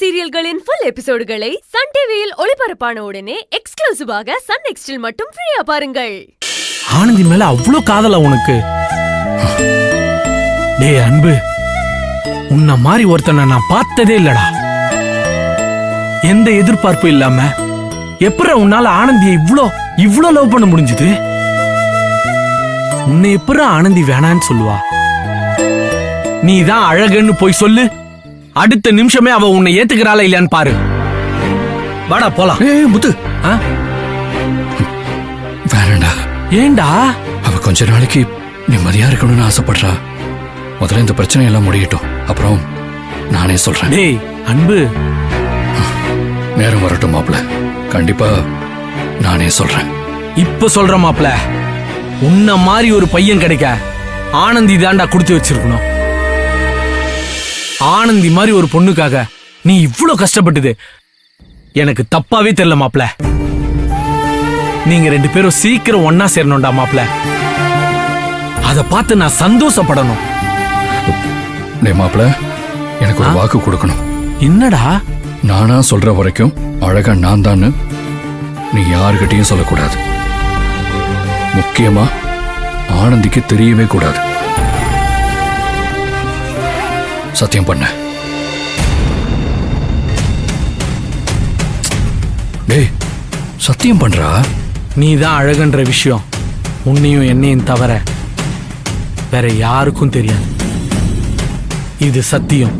சீரியல்களின் full எபிசோடுகளை Sun டிவியில் ஒளிபரப்பான உடனே எக்ஸ்க்ளூசிவாக சன் நெக்ஸ்டில் மட்டும் ஃப்ரீயா பாருங்கள். ஆனந்தி மேல அவ்வளோ காதலா உனக்கு? டேய் அன்பு, உன்ன மாதிரி ஒருத்தனை நான் பார்த்ததே இல்லடா. எந்த எதிர்பார்ப்பும் இல்லாம எப்படி உன்னால ஆனந்தியை இவ்ளோ லவ் பண்ண முடிஞ்சது? உன்னை எப்படி ஆனந்தி வேணான்னு சொல்லுவா? நீ தான் அழகுன்னு போய் சொல்லு, அடுத்த நிமிஷமே அவ உன்னை ஏத்துக்கிறாளா இல்லையான்னு பாரு. வாடா போலாம். முத்து, வேறடா. ஏண்டா? அவ கொஞ்ச நாளைக்கு நிம்மதியா இருக்கணும்னு ஆசைப்படுறா. முதல்ல இந்த பிரச்சனை எல்லாம் முடியட்டும், அப்புறம் நானே சொல்றேன். டேய் அன்பு, நேரம் வரட்டும் மாப்ள, கண்டிப்பா நானே சொல்றேன். இப்ப சொல்ற மாப்ள, உன்ன மாதிரி ஒரு பையன் கிடைக்க ஆனந்தி தாண்டா கொடுத்து வச்சிருக்கணும். ஆனந்தி மாதிரி ஒரு பொண்ணுக்காக நீ இவ்ளோ கஷ்டப்பட்டது எனக்கு தப்பாவே தெரியல மாப்ள. நீங்க ரெண்டு பேரும் சீக்கிரம் ஒன்னா சேரணும்டா மாப்ள. அத பார்த்து நான் சந்தோஷப்படணும். டே மாப்ள, எனக்கு ஒரு வாக்கு கொடுக்கணும். என்னடா? நானா சொல்ற வரைக்கும் அழகா நான் தான் நீ யாருக்கிட்டையும் சொல்லக்கூடாது. முக்கியமா ஆனந்திக்கு தெரியவே கூடாது. சத்தியம் பண்ண. டேய் சத்தியம் பண்றா. நீ தான் அழகுன்ற விஷயம் உன்னையும் என்னையும் தவிர வேற யாருக்கும் தெரியாது. இது சத்தியம்.